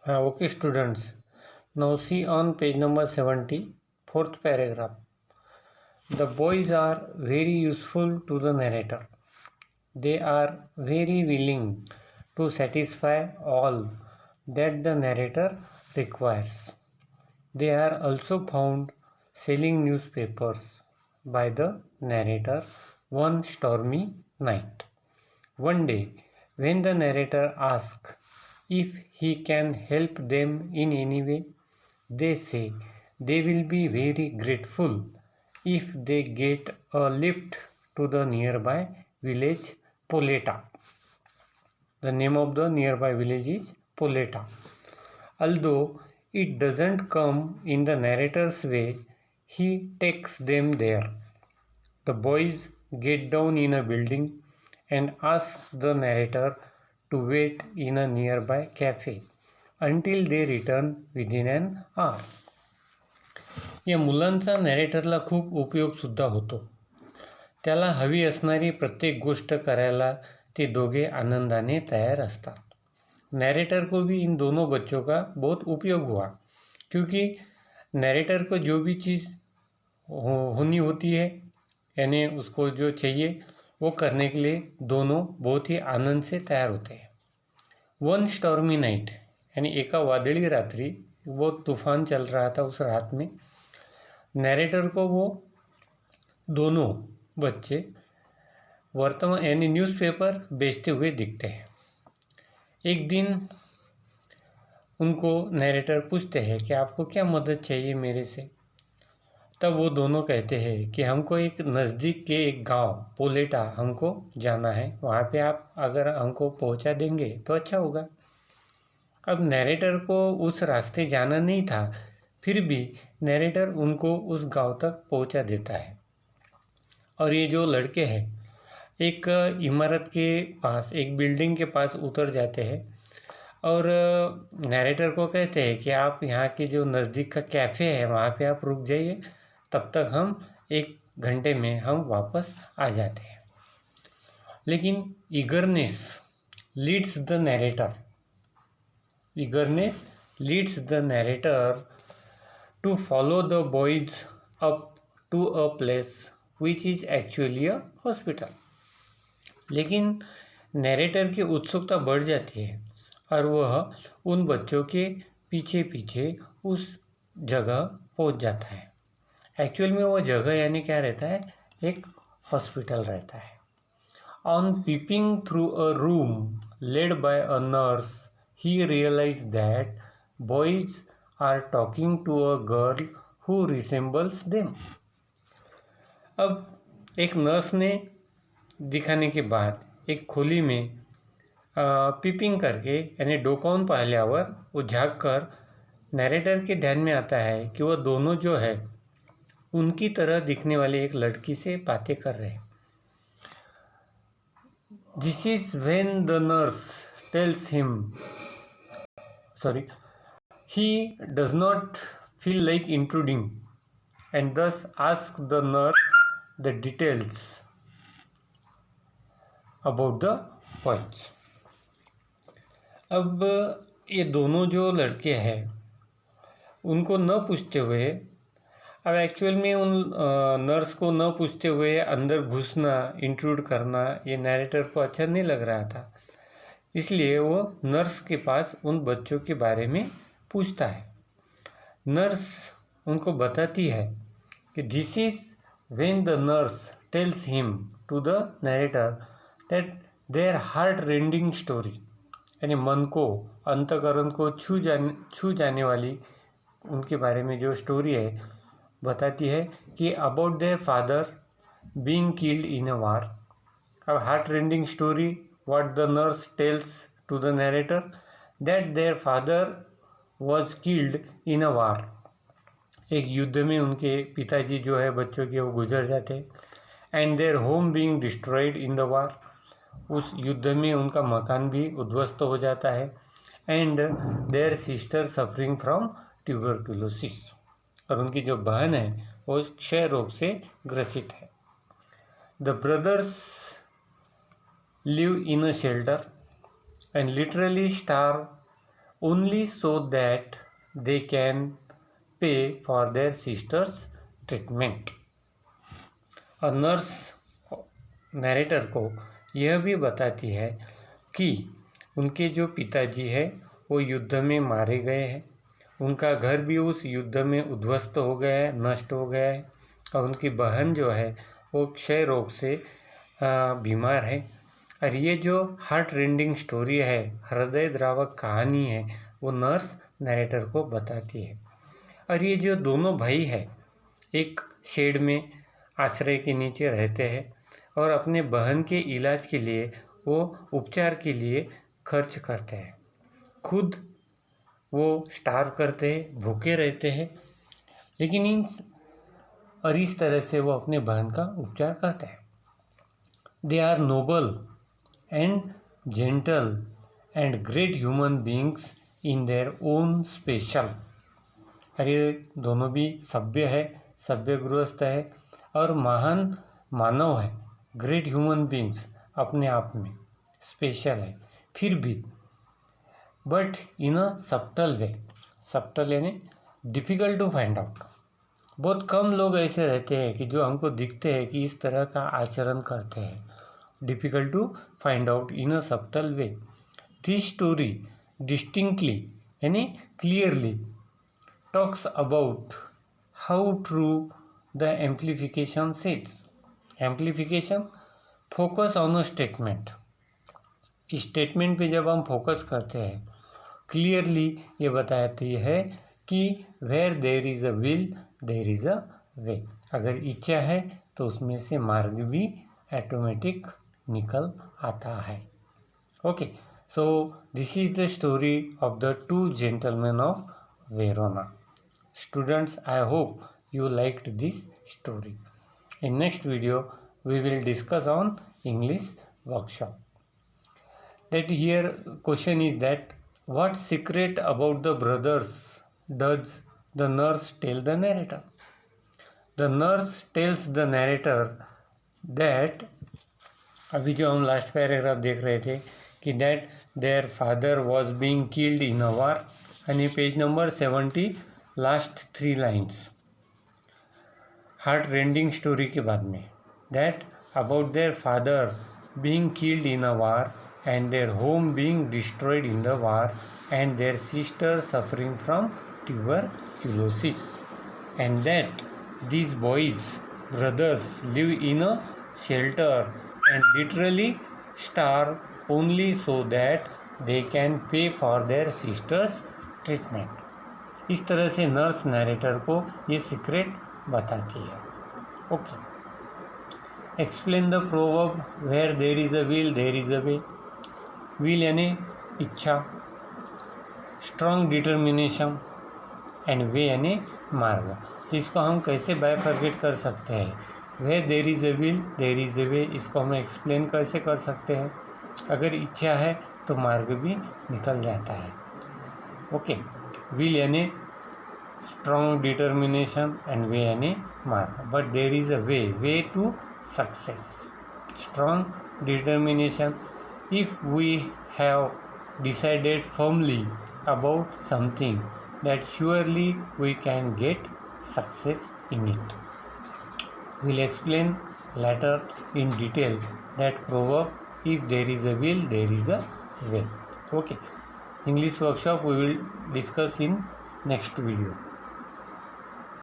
Okay, students. Now see on page number 70, fourth paragraph. The boys are very useful to the narrator. They are very willing to satisfy all that the narrator requires. They are also found selling newspapers by the narrator one stormy night. One day, when the narrator asks if he can help them in any way, they say they will be very grateful if they get a lift to the nearby village Poleta. The name of the nearby village is Poleta. Although it doesn't come in the narrator's way, he takes them there. The boys get down in a building and ask the narrator to wait in a nearby cafe until they return within an hour. या मुलांचा नॅरेटरला खूप उपयोगसुद्धा होतो. त्याला हवी असणारी प्रत्येक गोष्ट करायला ते दोघे आनंदाने तैयार असतात. नैरेटर को भी इन दोनों बच्चों का बहुत उपयोग हुआ, क्योंकि नैरेटर को जो भी चीज़ होनी होती है यानी उसको जो चाहिए वो करने के लिए दोनों बहुत ही आनंद से तैयार होते हैं. वन स्टॉर्मी नाइट यानी एका वादळी रात्रि वो तूफान चल रहा था उस रात में. नैरेटर को वो दोनों बच्चे वर्तमान यानी न्यूज़पेपर बेचते हुए दिखते हैं. एक दिन उनको नैरेटर पूछते हैं कि आपको क्या मदद चाहिए मेरे से. तब वो दोनों कहते हैं कि हमको एक नज़दीक के एक गांव पोलेटा हमको जाना है, वहाँ पे आप अगर हमको पहुँचा देंगे तो अच्छा होगा. अब नैरेटर को उस रास्ते जाना नहीं था, फिर भी नैरेटर उनको उस गांव तक पहुँचा देता है. और ये जो लड़के हैं एक इमारत के पास, एक बिल्डिंग के पास उतर जाते हैं और नैरेटर को कहते हैं कि आप यहाँ के जो नज़दीक का कैफ़े है वहाँ पे आप रुक जाइए, तब तक हम 1 घंटे में हम वापस आ जाते हैं. लेकिन eagerness leads the narrator to follow the boys up to a place which is actually a hospital. लेकिन नैरेटर की उत्सुकता बढ़ जाती है और वह उन बच्चों के पीछे पीछे उस जगह पहुंच जाता है. एक्चुअल में वो जगह यानी क्या रहता है, एक हॉस्पिटल रहता है. On peeping through a room led by a nurse he realize that boys are talking to a girl who resembles them. अब एक नर्स ने दिखाने के बाद एक खोली में पीपिंग करके यानी डोकावून पाहिल्यावर वो झाँक कर नैरेटर के ध्यान में आता है कि वह दोनों जो है उनकी तरह दिखने वाली एक लड़की से बातें कर रहे हैं. This is when the nurse tells him he does not feel like intruding and thus asks the nurse the details about the boys. अब ये दोनों जो लड़के हैं उनको न पूछते हुए, अब एक्चुअल में उन नर्स को न पूछते हुए अंदर घुसना, इंट्रूड करना ये नैरेटर को अच्छा नहीं लग रहा था. इसलिए वो नर्स के पास उन बच्चों के बारे में पूछता है. नर्स उनको बताती है कि this is when the nurse tells him to the narrator that their heart rending story यानी मन को, अंतकरण को छू जाने वाली उनके बारे में जो स्टोरी है बताती है कि about their father being killed in a war. अब heart rending story what the nurse tells to the narrator that their father was killed in a war. एक युद्ध में उनके पिताजी जो है बच्चों के वो गुजर जाते हैं. And their home being destroyed in the वार, उस युद्ध में उनका मकान भी उद्ध्वस्त हो जाता है. And their sister suffering from tuberculosis, और उनकी जो बहन है वो क्षय रोग से ग्रसित है. The brothers live in a shelter and literally starve only so that they can pay for their sister's treatment. और नर्स नरेटर को यह भी बताती है कि उनके जो पिताजी है वो युद्ध में मारे गए हैं, उनका घर भी उस युद्ध में उद्ध्वस्त हो गया है, नष्ट हो गया है, और उनकी बहन जो है वो क्षय रोग से बीमार है। और ये जो हार्ट रेंडिंग स्टोरी है, हृदय द्रावक कहानी है, वो नर्स नरेटर को बताती है। और ये जो दोनों भाई है एक शेड में आश्रय के नीचे रहते हैं और अपने बहन के इलाज के लिए वो उपचार के लिए खर्च करते हैं, खुद वो स्टार्व करते हैं, भूखे रहते हैं, लेकिन इस तरह से वो अपने बहन का उपचार करते हैं। They are noble and gentle and great human beings in their own special. अरे दोनों भी सभ्य है, सभ्य गृहस्थ है और महान मानव है, ग्रेट ह्यूमन बींग्स अपने आप में स्पेशल है फिर भी, but in a subtle way. Subtle यानी डिफ़िकल्ट टू फाइंड आउट। बहुत कम लोग ऐसे रहते हैं कि जो हमको दिखते हैं कि इस तरह का आचरण करते हैं। Difficult to find out in a subtle way. This story distinctly यानी clearly talks about how true the amplification sits. Amplification focus on a statement. इस स्टेटमेंट पे जब हम फोकस करते हैं क्लियरली ये बताती है कि where there is a will there is a way. अगर इच्छा है तो उसमें से मार्ग भी ऑटोमेटिक निकल आता है। Okay, so this is the story of the two gentleman of Verona. Students, I hope you liked this story. In next video, we will discuss on English workshop. That here question is that what secret about the brothers does the nurse tell the narrator? The nurse tells the narrator that अभी जो हम last paragraph देख रहे थे कि that their father was being killed in a war, and page number 70 last 3 lines heart rending story के बाद में, that about their father being killed in a war and their home being destroyed in the war and their sister suffering from tuberculosis, and that these boys brothers live in a shelter and literally starve only so that they can pay for their sisters treatment. इस तरह से nurse narrator को ये secret बताती है. Okay, explain the proverb where there is a will there is a way. Will यानी इच्छा, strong determination and वे यानी मार्ग. इसको हम कैसे बाइफर्केट कर सकते हैं? Where there is a will there is a way, इसको हम एक्सप्लेन कैसे कर सकते हैं? अगर इच्छा है तो मार्ग भी निकल जाता है. ओके, विल यानी strong determination and way यानी मार्ग, but there is a way to success. Strong determination, if we have decided firmly about something, that surely we can get success in it. We'll explain later in detail that proverb, if there is a will there is a way. Okay, English workshop we will discuss in next video.